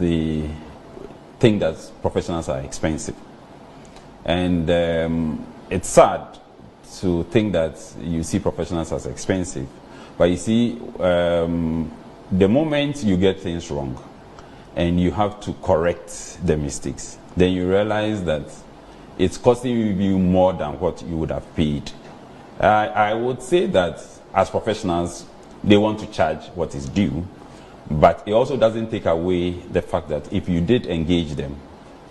they think that professionals are expensive. And it's sad to think that you see professionals as expensive. But you see, the moment you get things wrong and you have to correct the mistakes, then you realize that it's costing you more than what you would have paid. I would say that as professionals, they want to charge what is due, but it also doesn't take away the fact that if you did engage them,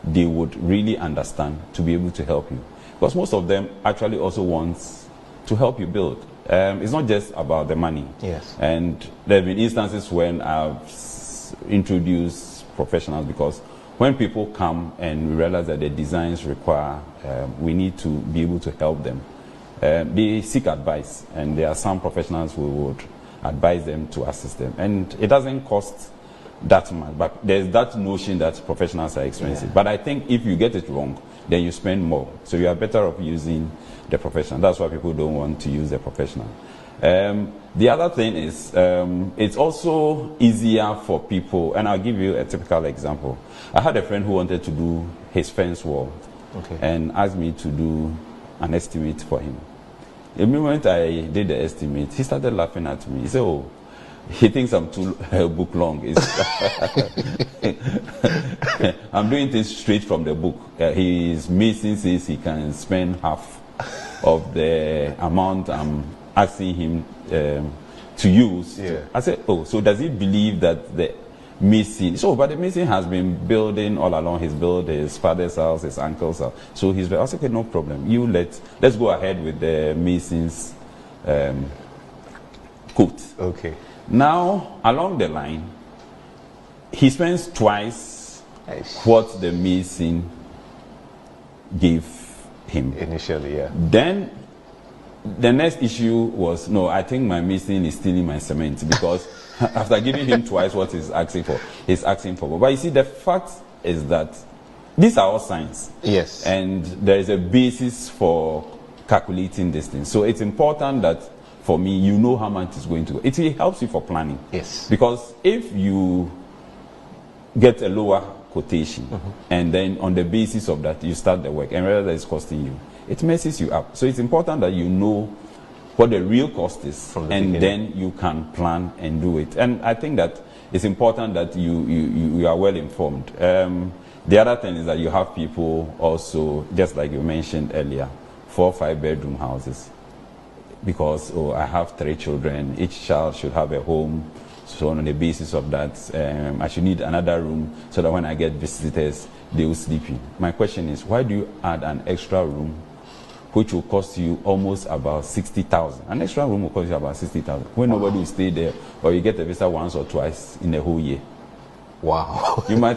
they would really understand to be able to help you. Because most of them actually also want to help you build. It's not just about the money. Yes. And there have been instances when I've introduced professionals, because when people come and we realize that the designs require, we need to be able to help them. They seek advice, and there are some professionals who would advise them to assist them. And it doesn't cost that much, but there's that notion that professionals are expensive. Yeah. But I think if you get it wrong, then you spend more. So you are better off using the professional. That's why people don't want to use the professional. The other thing is, it's also easier for people, and I'll give you a typical example. I had a friend who wanted to do his fence wall, and asked me to do an estimate for him. The moment I did the estimate, he started laughing at me. He said, oh, he thinks I'm too book long. I'm doing things straight from the book. His mason says he can spend half of the amount I'm asking him to use. Yeah. I said, oh, so does he believe that the mason, but the mason has been building all along. He's built his father's house, his uncle's house. So he's like, I said, okay, no problem. Let's go ahead with the mason's quote. Okay. Now, along the line, he spends twice what the mason gave him. Initially, yeah. Then, the next issue was, no, I think my mason is stealing my cement, because after giving him twice what he's asking for more. But you see, the fact is that these are all science. Yes. And there is a basis for calculating this thing. So it's important that, for me, you know how much it's going to go. It helps you for planning. Yes. Because if you get a lower quotation, and then on the basis of that, you start the work, and realize that it's costing you, it messes you up. So it's important that you know what the real cost is, and then you can plan and do it. And I think that it's important that you are well informed. The other thing is that you have people also, just like you mentioned earlier, 4 or 5 bedroom houses. Because, I have 3 children, each child should have a home. So on the basis of that, I should need another room so that when I get visitors, they will sleep in. My question is, why do you add an extra room which will cost you almost about 60,000? An extra room will cost you about 60,000 when nobody will stay there, or you get a visitor once or twice in a whole year. Wow. You might